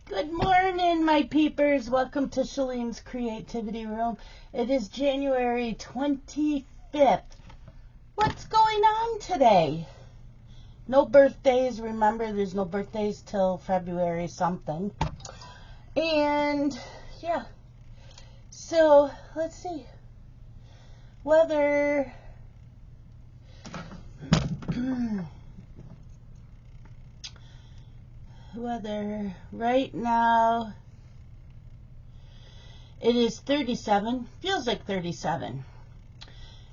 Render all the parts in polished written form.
Good morning, my peepers. Welcome to Shalene's Creativity Room. It is January 25th. What's going on today? No birthdays. Remember, there's no birthdays till February something. And, yeah. So, let's see. Weather. Weather right now, it is 37, feels like 37.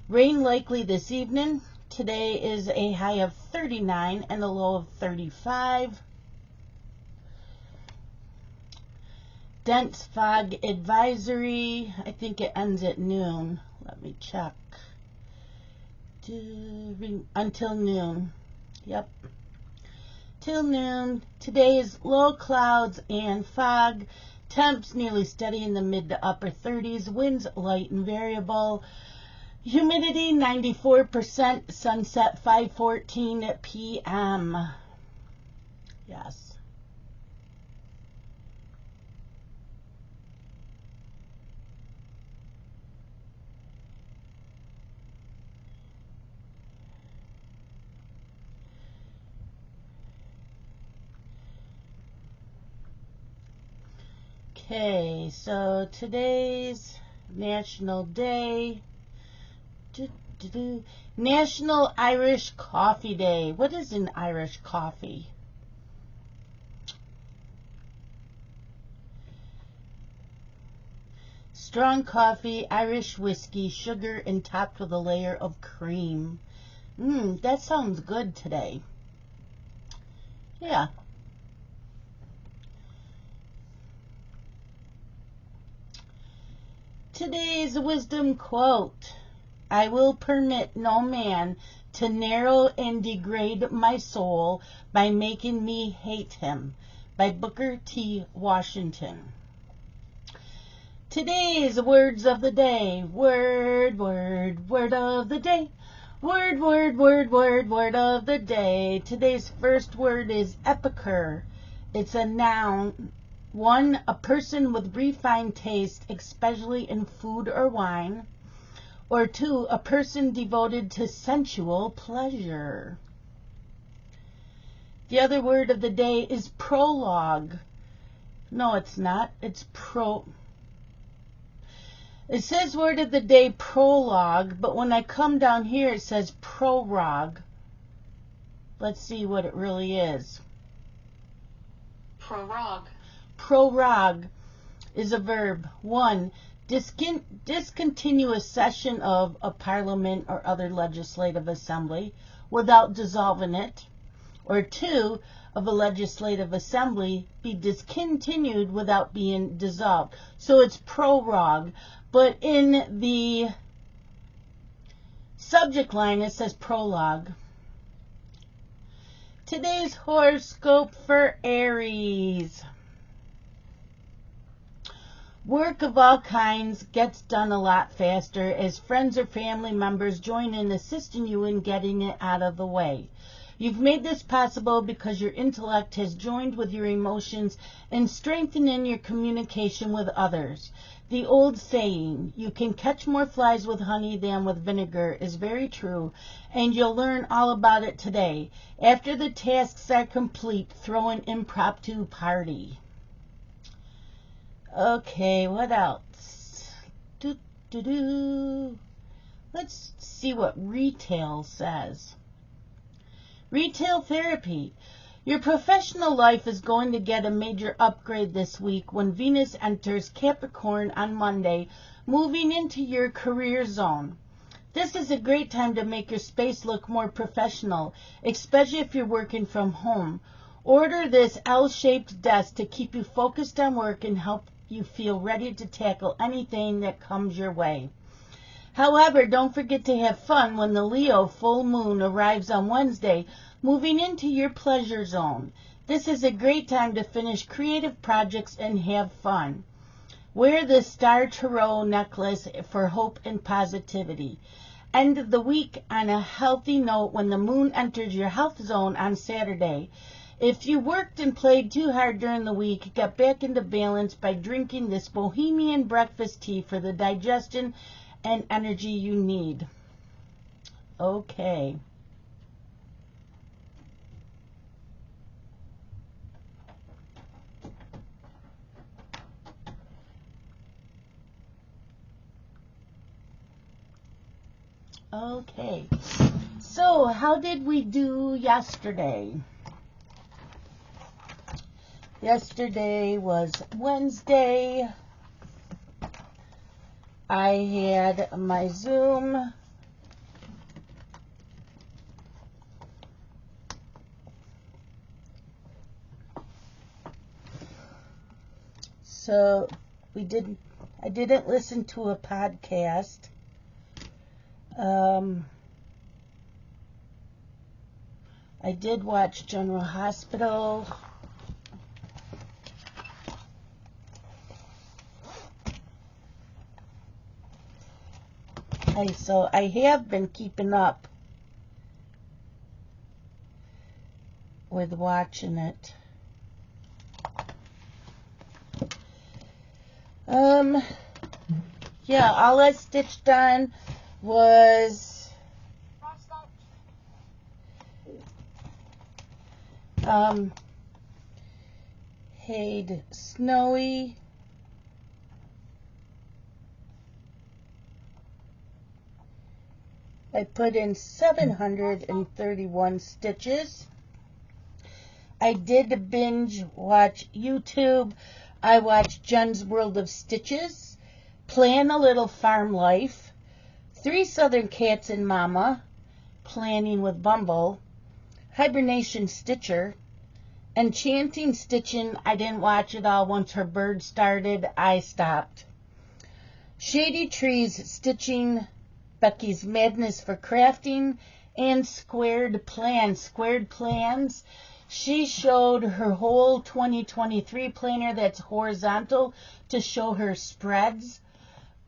Rain likely this evening. Today is a high of 39 and a low of 35. Dense fog advisory. I think it ends at noon. Let me check. Until noon. Yep. Till noon. Today is low clouds and fog. Temps nearly steady in the mid to upper 30s. Winds light and variable. Humidity 94%. Sunset 5:14 p.m. Yes. Okay, so today's National Day. National Irish Coffee Day. What is an Irish coffee? Strong coffee, Irish whiskey, sugar, and topped with a layer of cream. That sounds good today. Yeah. Today's wisdom quote. I will permit no man to narrow and degrade my soul by making me hate him. By Booker T. Washington. Today's words of the day. Word of the day. Word of the day. Today's first word is epicure. It's a noun. 1, a person with refined taste, especially in food or wine. Or 2, a person devoted to sensual pleasure. The other word of the day is prologue. No, it's not. It's It says word of the day prologue, but when I come down here it says prorogue. Let's see what it really is. Prorogue. Prorogue is a verb. 1, discontinue a session of a parliament or other legislative assembly without dissolving it. Or 2, of a legislative assembly be discontinued without being dissolved. So it's prorogue. But in the subject line it says prologue. Today's horoscope for Aries. Work of all kinds gets done a lot faster as friends or family members join in assisting you in getting it out of the way. You've made this possible because your intellect has joined with your emotions in strengthening your communication with others. The old saying, you can catch more flies with honey than with vinegar, is very true, and you'll learn all about it today. After the tasks are complete, throw an impromptu party. Okay, what else? Let's see what retail says. Retail therapy. Your professional life is going to get a major upgrade this week when Venus enters Capricorn on Monday, moving into your career zone. This is a great time to make your space look more professional, especially if you're working from home. Order this L-shaped desk to keep you focused on work and help you feel ready to tackle anything that comes your way. However, don't forget to have fun when the Leo full moon arrives on Wednesday, moving into your pleasure zone. This is a great time to finish creative projects and have fun. Wear the Star Tarot necklace for hope and positivity. End the week on a healthy note when the moon enters your health zone on Saturday. If you worked and played too hard during the week, get back into balance by drinking this Bohemian breakfast tea for the digestion and energy you need. Okay. Okay. So, how did we do yesterday? Yesterday was Wednesday. I had my Zoom. So I didn't listen to a podcast. I did watch General Hospital. So I have been keeping up with watching it. Yeah, all I stitched on was had snowy, I put in 731 stitches. I did binge watch YouTube. I watched Jen's World of Stitches, Plan a Little Farm Life, 3 Southern Cats and Mama, Planning with Bumble, Hibernation Stitcher, Enchanting Stitching. I didn't watch it all. Once her bird started, I stopped. Shady Trees Stitching, Becky's Madness for Crafting, and Squared Plans. Squared Plans, she showed her whole 2023 planner that's horizontal to show her spreads.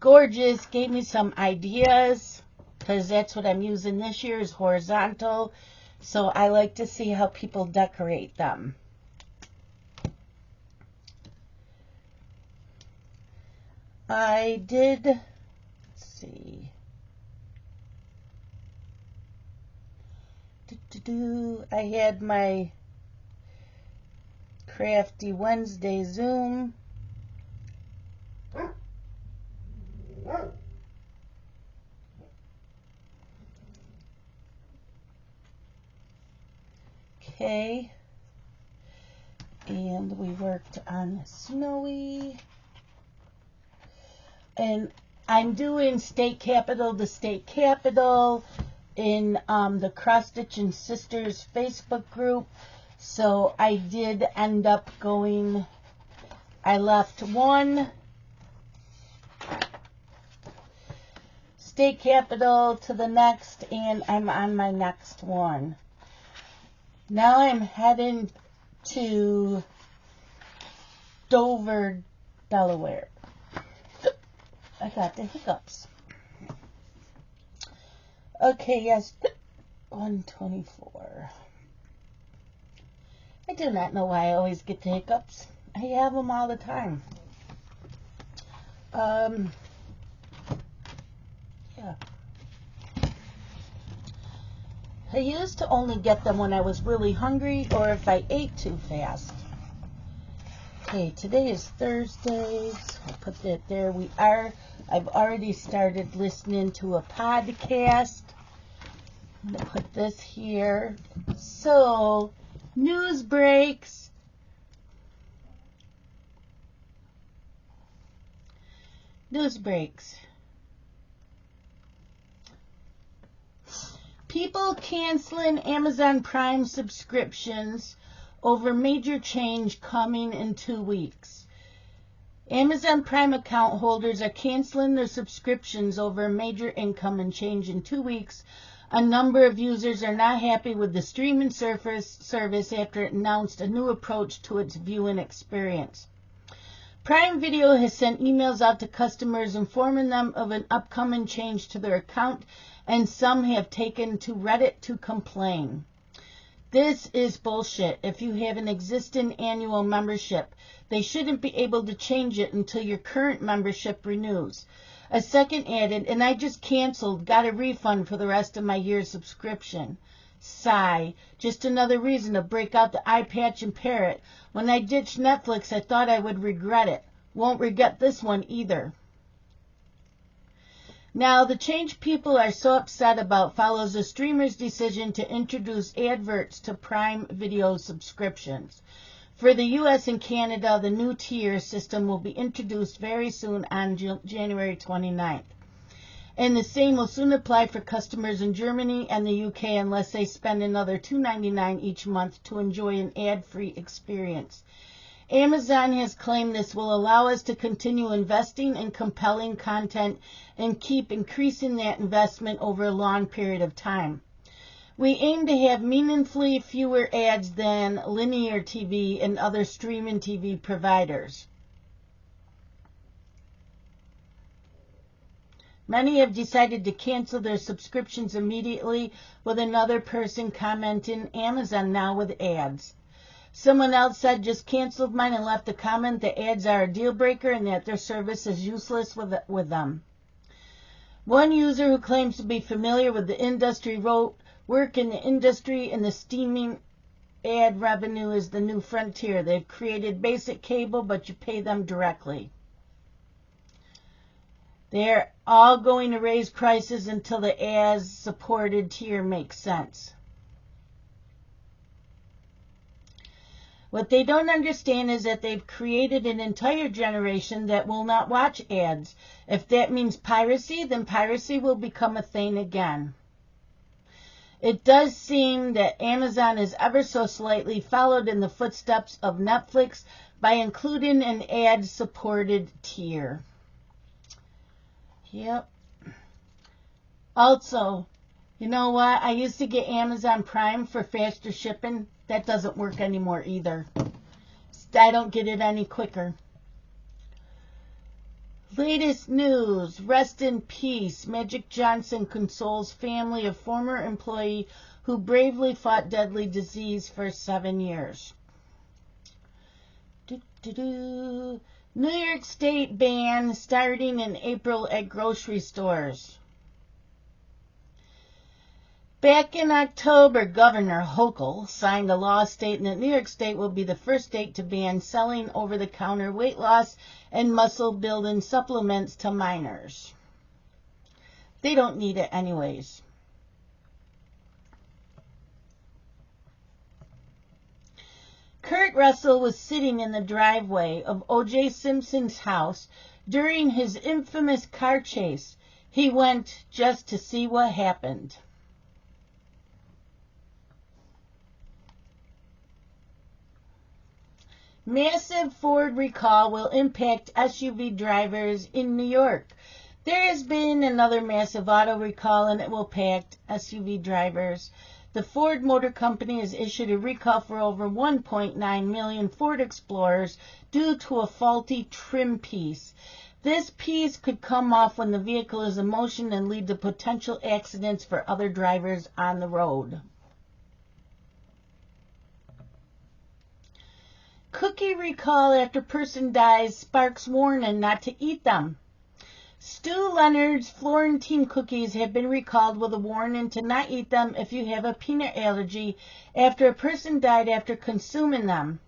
Gorgeous. Gave me some ideas because that's what I'm using this year is horizontal. So I like to see how people decorate them. I did, let's see. I had my Crafty Wednesday Zoom. Okay. And we worked on Snowy. And I'm doing state capital to state capital in the Cross Stitching Sisters Facebook group. So I did end up going, I left one state capital to the next, and I'm on my next one. Now I'm heading to Dover, Delaware. I got the hiccups. Okay, yes, 124. I do not know why I always get the hiccups. I have them all the time. Yeah. I used to only get them when I was really hungry or if I ate too fast. Okay, today is Thursday, so I'll put that there. I've already started listening to a podcast. I'm going to put this here. So, news breaks. News breaks. People canceling Amazon Prime subscriptions over major change coming in 2 weeks. Amazon Prime account holders are canceling their subscriptions over a major income and change in 2 weeks. A number of users are not happy with the streaming service after it announced a new approach to its viewing experience. Prime Video has sent emails out to customers informing them of an upcoming change to their account, and some have taken to Reddit to complain. This is bullshit. If you have an existing annual membership, they shouldn't be able to change it until your current membership renews. A second added, and I just canceled, got a refund for the rest of my year's subscription. Sigh. Just another reason to break out the eye patch and parrot. When I ditched Netflix, I thought I would regret it. Won't regret this one either. Now, the change people are so upset about follows the streamer's decision to introduce adverts to Prime Video subscriptions. For the U.S. and Canada, the new tier system will be introduced very soon on January 29th. And the same will soon apply for customers in Germany and the UK unless they spend another $2.99 each month to enjoy an ad-free experience. Amazon has claimed this will allow us to continue investing in compelling content and keep increasing that investment over a long period of time. We aim to have meaningfully fewer ads than linear TV and other streaming TV providers. Many have decided to cancel their subscriptions immediately, with another person commenting, Amazon now with ads. Someone else said, just canceled mine and left a comment that ads are a deal breaker and that their service is useless with them. One user who claims to be familiar with the industry wrote, work in the industry and the steaming ad revenue is the new frontier. They've created basic cable, but you pay them directly. They're all going to raise prices until the as-supported tier makes sense. What they don't understand is that they've created an entire generation that will not watch ads. If that means piracy, then piracy will become a thing again. It does seem that Amazon has ever so slightly followed in the footsteps of Netflix by including an ad-supported tier. Yep. Also, you know what? I used to get Amazon Prime for faster shipping. That doesn't work anymore either. I don't get it any quicker. Latest news. Rest in peace. Magic Johnson consoles family of former employee who bravely fought deadly disease for 7 years. New York State ban starting in April at grocery stores. Back in October, Governor Hochul signed a law stating that New York State will be the first state to ban selling over-the-counter weight loss and muscle-building supplements to minors. They don't need it anyways. Kurt Russell was sitting in the driveway of O.J. Simpson's house during his infamous car chase. He went just to see what happened. Massive Ford recall will impact SUV drivers in New York. There has been another massive auto recall and it will impact SUV drivers. The Ford Motor Company has issued a recall for over 1.9 million Ford Explorers due to a faulty trim piece. This piece could come off when the vehicle is in motion and lead to potential accidents for other drivers on the road. Cookie recall after person dies sparks warning not to eat them. Stu Leonard's Florentine cookies have been recalled with a warning to not eat them if you have a peanut allergy after a person died after consuming them.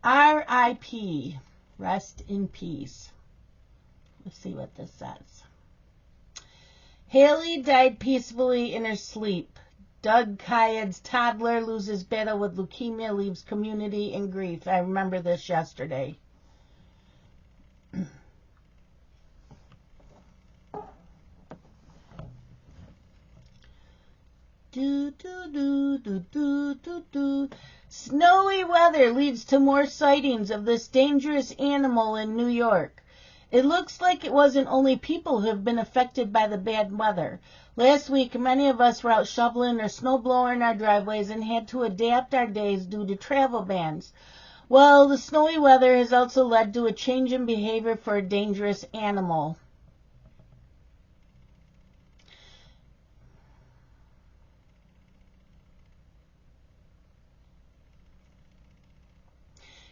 R.I.P. Rest in peace. Let's see what this says. Haley died peacefully in her sleep. Doug Kyed's toddler loses battle with leukemia, leaves community in grief. I remember this yesterday. Snowy weather leads to more sightings of this dangerous animal in New York. It looks like it wasn't only people who have been affected by the bad weather. Last week, many of us were out shoveling or snowblowing our driveways and had to adapt our days due to travel bans. Well, the snowy weather has also led to a change in behavior for a dangerous animal.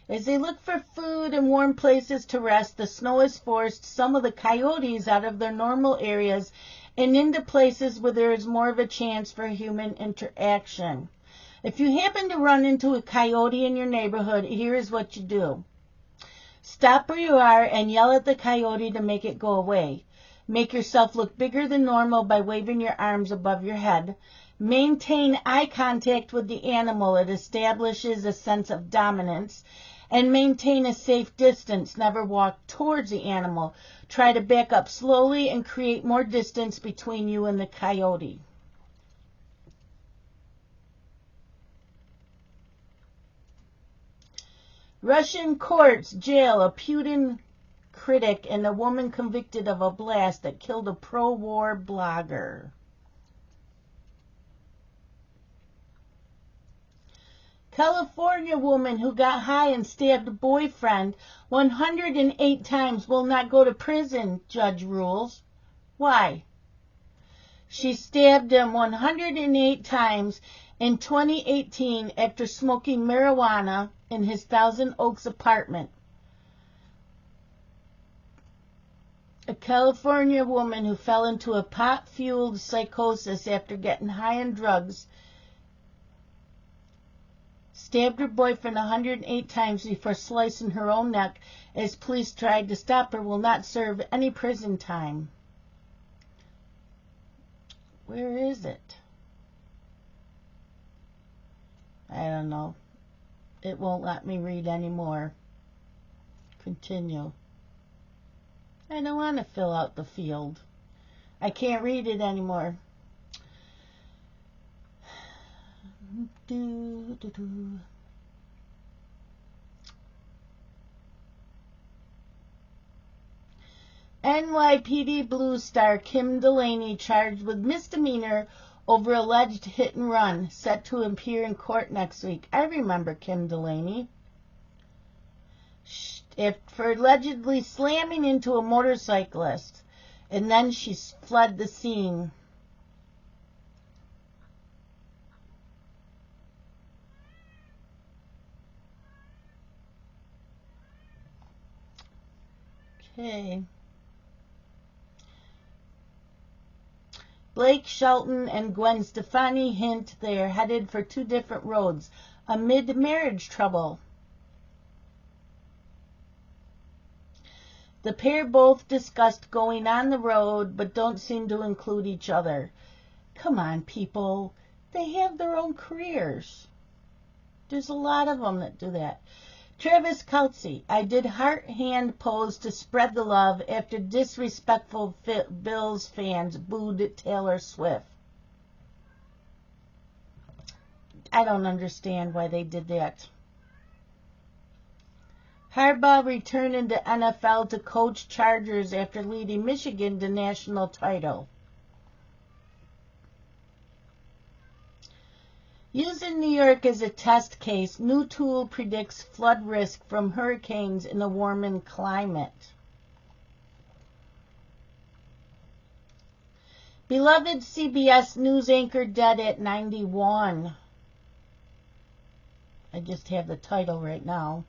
As they look for food and warm places to rest, the snow has forced some of the coyotes out of their normal areas and into places where there is more of a chance for human interaction. If you happen to run into a coyote in your neighborhood, here is what you do. Stop where you are and yell at the coyote to make it go away. Make yourself look bigger than normal by waving your arms above your head. Maintain eye contact with the animal. It establishes a sense of dominance. And maintain a safe distance. Never walk towards the animal. Try to back up slowly and create more distance between you and the coyote. Russian courts jail a Putin critic and a woman convicted of a blast that killed a pro-war blogger. California woman who got high and stabbed boyfriend 108 times will not go to prison, judge rules. Why? She stabbed him 108 times in 2018 after smoking marijuana in his Thousand Oaks apartment. A California woman who fell into a pot-fueled psychosis after getting high on drugs stabbed her boyfriend 108 times before slicing her own neck as police tried to stop her will not serve any prison time. Where is it? I don't know. It won't let me read anymore. Continue. I don't want to fill out the field. I can't read it anymore. NYPD Blue star Kim Delaney charged with misdemeanor over alleged hit and run, set to appear in court next week. I remember Kim Delaney. For allegedly slamming into a motorcyclist, and then she fled the scene. Okay. Blake Shelton and Gwen Stefani hint they are headed for two different roads amid marriage trouble. The pair both discussed going on the road, but don't seem to include each other. Come on, people. They have their own careers. There's a lot of them that do that. Travis Kelce, I did heart hand pose to spread the love after disrespectful Bills fans booed Taylor Swift. I don't understand why they did that. Harbaugh returned into NFL to coach Chargers after leading Michigan to national title. Using New York as a test case, new tool predicts flood risk from hurricanes in a warming climate. Beloved CBS News anchor dead at 91. I just have the title right now.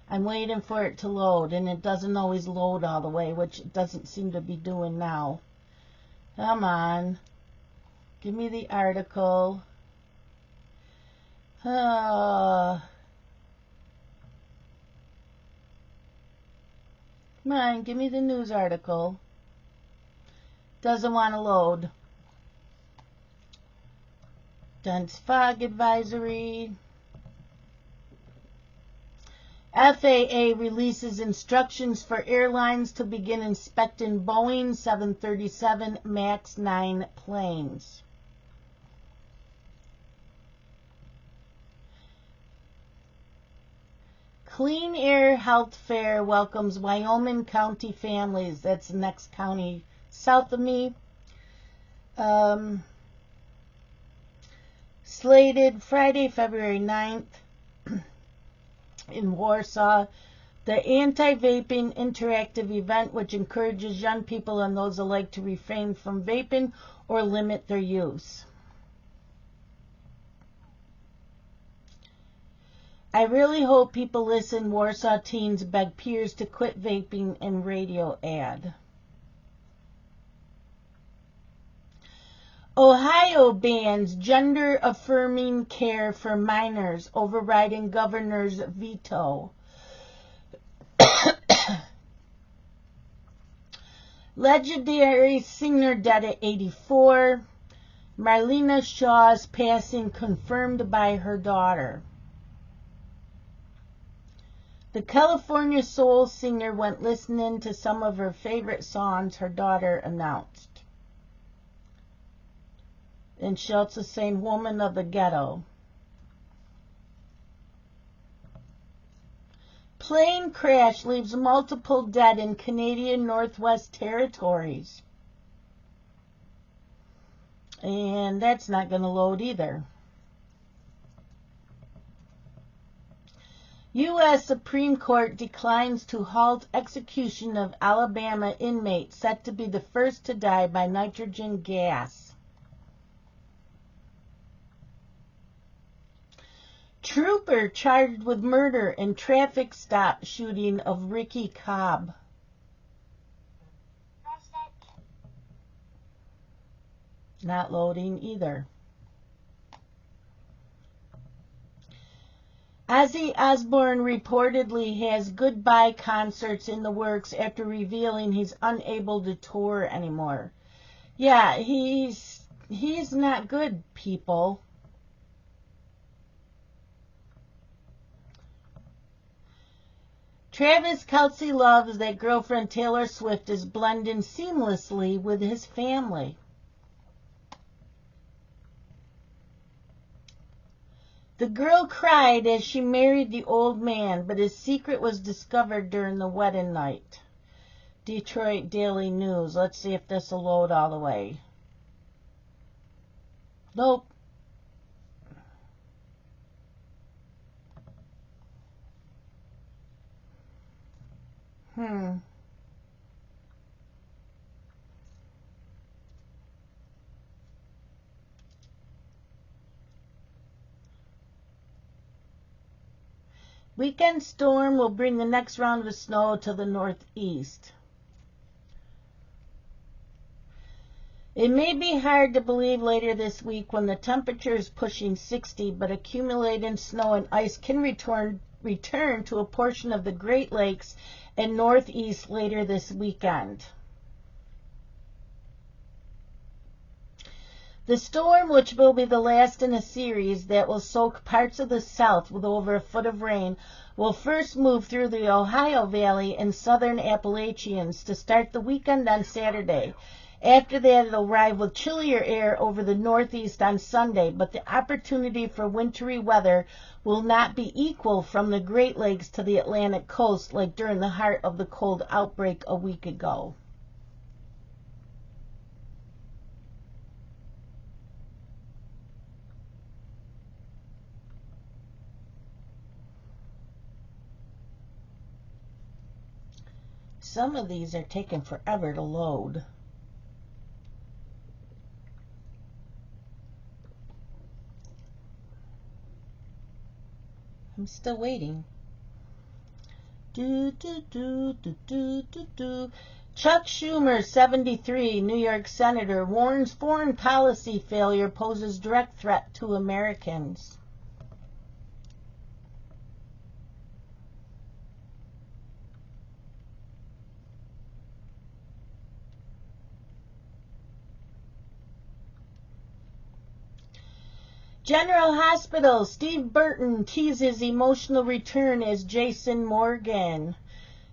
I'm waiting for it to load, and it doesn't always load all the way, which it doesn't seem to be doing now. Come on. Give me the article. Come on, give me the news article. Doesn't want to load. Dense fog advisory. FAA releases instructions for airlines to begin inspecting Boeing 737 MAX 9 planes. Clean Air Health Fair welcomes Wyoming County families. That's the next county south of me. Slated Friday, February 9th. In Warsaw, the anti-vaping interactive event, which encourages young people and those alike to refrain from vaping or limit their use. I really hope people listen. Warsaw teens beg peers to quit vaping in radio ad. Ohio bans gender-affirming care for minors, overriding governor's veto. Legendary singer dead at 84. Marlena Shaw's passing confirmed by her daughter. The California soul singer went listening to some of her favorite songs, her daughter announced. And Schultz is saying, woman of the ghetto. Plane crash leaves multiple dead in Canadian Northwest Territories. And that's not going to load either. U.S. Supreme Court declines to halt execution of Alabama inmate set to be the first to die by nitrogen gas. Trooper charged with murder in traffic stop shooting of Ricky Cobb. Not loading either. Ozzy Osbourne reportedly has goodbye concerts in the works after revealing he's unable to tour anymore. Yeah, he's not good, people. Travis Kelce loves that girlfriend Taylor Swift is blending seamlessly with his family. The girl cried as she married the old man, but his secret was discovered during the wedding night. Detroit Daily News. Let's see if this will load all the way. Nope. Weekend storm will bring the next round of snow to the northeast. It may be hard to believe later this week when the temperature is pushing 60, but accumulating snow and ice can return to a portion of the Great Lakes and Northeast later this weekend. The storm, which will be the last in a series that will soak parts of the South with over a foot of rain, will first move through the Ohio Valley and southern Appalachians to start the weekend on Saturday. After that, it'll arrive with chillier air over the Northeast on Sunday, but the opportunity for wintry weather will not be equal from the Great Lakes to the Atlantic coast like during the heart of the cold outbreak a week ago. Some of these are taking forever to load. I'm still waiting. Chuck Schumer, 73, New York Senator, warns foreign policy failure poses direct threat to Americans. General Hospital, Steve Burton teases emotional return as Jason Morgan.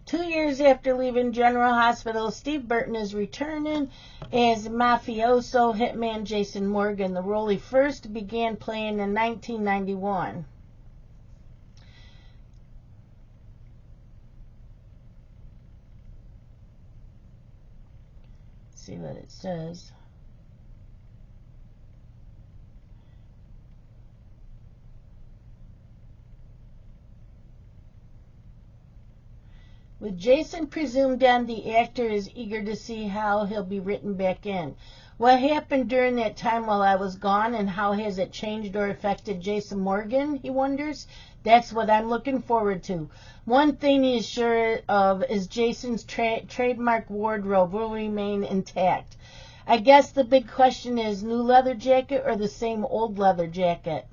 2 years after leaving General Hospital, Steve Burton is returning as mafioso hitman Jason Morgan, the role he first began playing in 1991. Let's see what it says. With Jason presumed dead, the actor is eager to see how he'll be written back in. What happened during that time while I was gone, and how has it changed or affected Jason Morgan, he wonders. That's what I'm looking forward to. One thing he is sure of is Jason's trademark wardrobe will remain intact. I guess the big question is, new leather jacket or the same old leather jacket?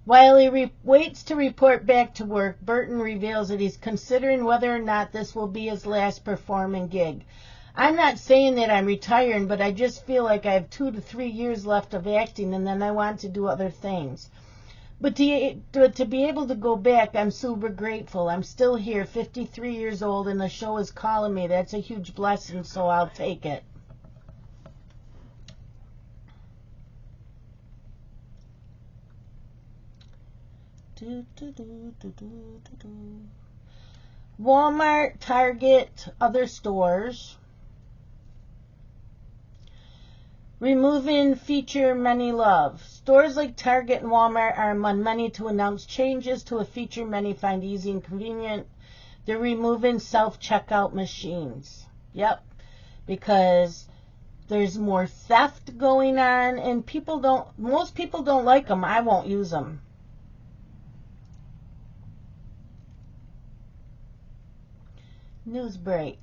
While he waits to report back to work, Burton reveals that he's considering whether or not this will be his last performing gig. I'm not saying that I'm retiring, but I just feel like I have 2 to 3 years left of acting, and then I want to do other things. But to be able to go back, I'm super grateful. I'm still here, 53 years old, and the show is calling me. That's a huge blessing, so I'll take it. Walmart, Target, other stores. Removing feature many love. Stores like Target and Walmart are among many to announce changes to a feature many find easy and convenient. They're removing self-checkout machines. Yep, because there's more theft going on, and most people don't like them. I won't use them. News break.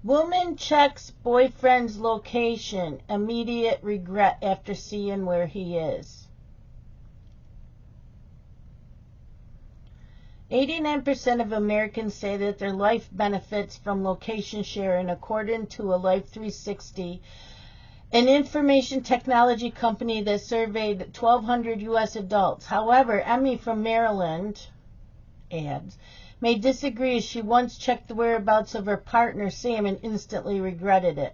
Woman checks boyfriend's location. Immediate regret after seeing where he is. 89% of Americans say that their life benefits from location sharing, according to a Life 360, an information technology company that surveyed 1,200 U.S. adults. However, Emmy from Maryland adds, may disagree, as she once checked the whereabouts of her partner, Sam, and instantly regretted it.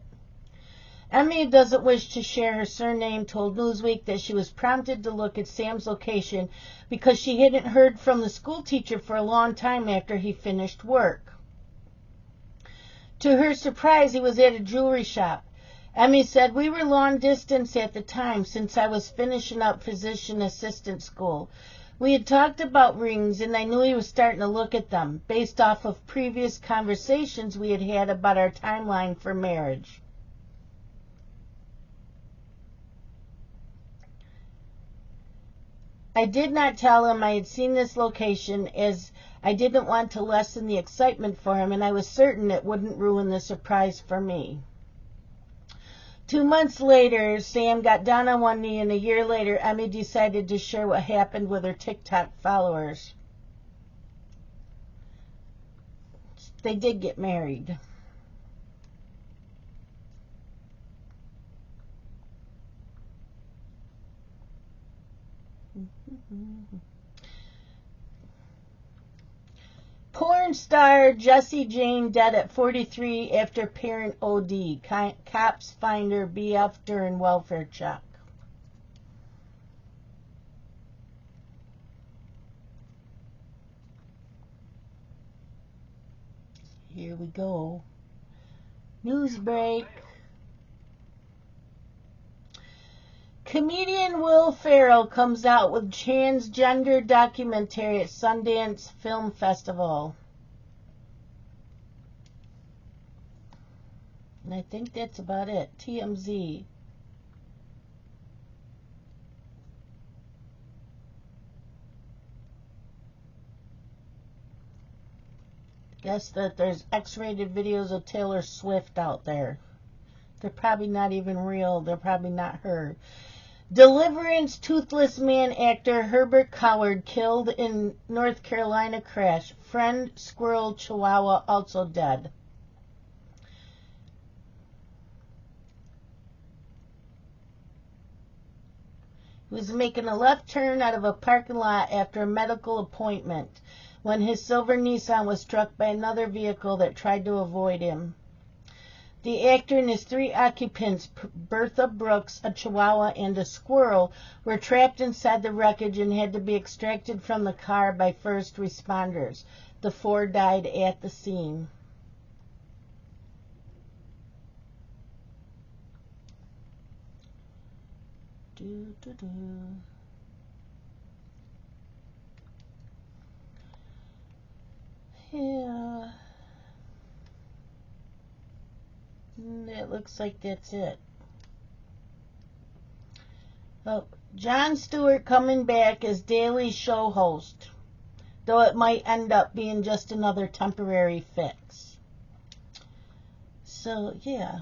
Emmy, who doesn't wish to share her surname, told Newsweek that she was prompted to look at Sam's location because she hadn't heard from the school teacher for a long time after he finished work. To her surprise, he was at a jewelry shop. Emmy said, we were long distance at the time since I was finishing up physician assistant school. We had talked about rings, and I knew he was starting to look at them, based off of previous conversations we had had about our timeline for marriage. I did not tell him I had seen this location, as I didn't want to lessen the excitement for him, and I was certain it wouldn't ruin the surprise for me. 2 months later, Sam got down on one knee, and a year later, Emmy decided to share what happened with her TikTok followers. They did get married. Porn star Jessie Jane dead at 43 after parent OD. Cops find her BF during welfare check. Here we go. News break. Comedian Will Ferrell comes out with transgender documentary at Sundance Film Festival. And I think that's about it. TMZ. Guess that there's X-rated videos of Taylor Swift out there. They're probably not even real. They're probably not her. Deliverance toothless man actor Herbert Coward killed in North Carolina crash. Friend squirrel chihuahua also dead. He was making a left turn out of a parking lot after a medical appointment when his silver Nissan was struck by another vehicle that tried to avoid him. The actor and his 3 occupants, Bertha Brooks, a chihuahua, and a squirrel, were trapped inside the wreckage and had to be extracted from the car by first responders. The 4 died at the scene. Yeah. It looks like that's it. Oh, Jon Stewart coming back as Daily Show host, though it might end up being just another temporary fix. So, yeah.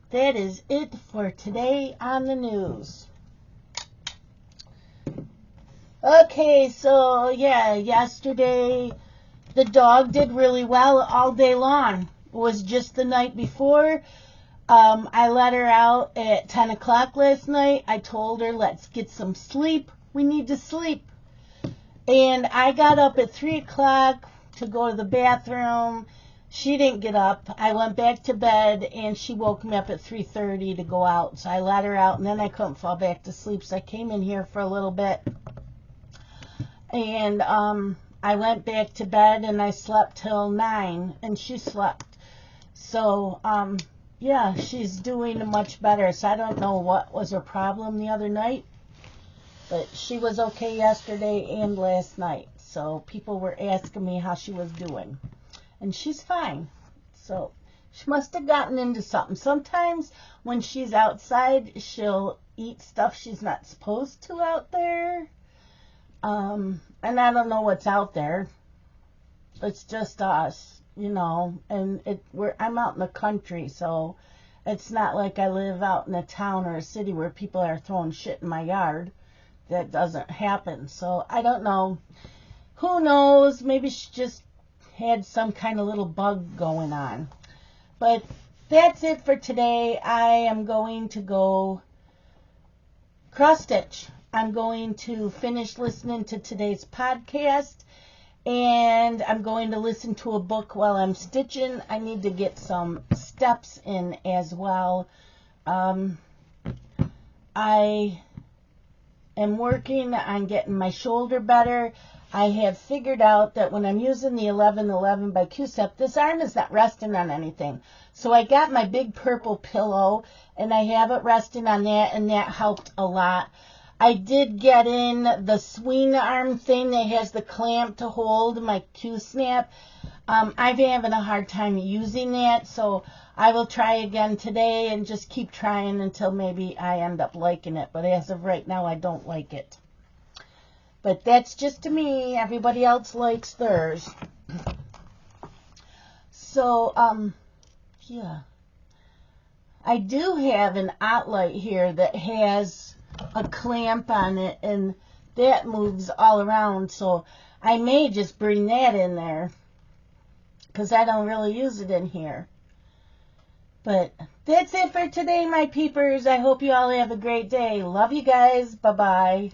That is it for today on the news. Okay, so yeah, yesterday the dog did really well all day long. It was just the night before. I let her out at 10 o'clock last night. I told her, let's get some sleep. We need to sleep. And I got up at 3 o'clock to go to the bathroom. She didn't get up. I went back to bed, and she woke me up at 3:30 to go out. So I let her out, and then I couldn't fall back to sleep. So I came in here for a little bit. And I went back to bed, and I slept till 9, and she slept. So, yeah, she's doing much better. So I don't know what was her problem the other night. But she was okay yesterday and last night. So people were asking me how she was doing. And she's fine. So she must have gotten into something. Sometimes when she's outside, she'll eat stuff she's not supposed to out there. And I don't know what's out there. It's just us, you know. And I'm out in the country, so it's not like I live out in a town or a city where people are throwing shit in my yard. That doesn't happen. So I don't know. Who knows? Maybe she just had some kind of little bug going on. But that's it for today. I am going to go cross stitch. I'm going to finish listening to today's podcast, and I'm going to listen to a book while I'm stitching. I need to get some steps in as well. I am working on getting my shoulder better. I have figured out that when I'm using the 1111 by QSEP, this arm is not resting on anything. So I got my big purple pillow, and I have it resting on that, and that helped a lot. I did get in the swing arm thing that has the clamp to hold my Q-snap. I'm having a hard time using that, so I will try again today and just keep trying until maybe I end up liking it. But as of right now, I don't like it. But that's just to me. Everybody else likes theirs. So, yeah. I do have an outlet here that has a clamp on it, and that moves all around. So I may just bring that in there, because I don't really use it in here. But that's it for today, my peepers. I hope you all have a great day. Love you guys. Bye-bye.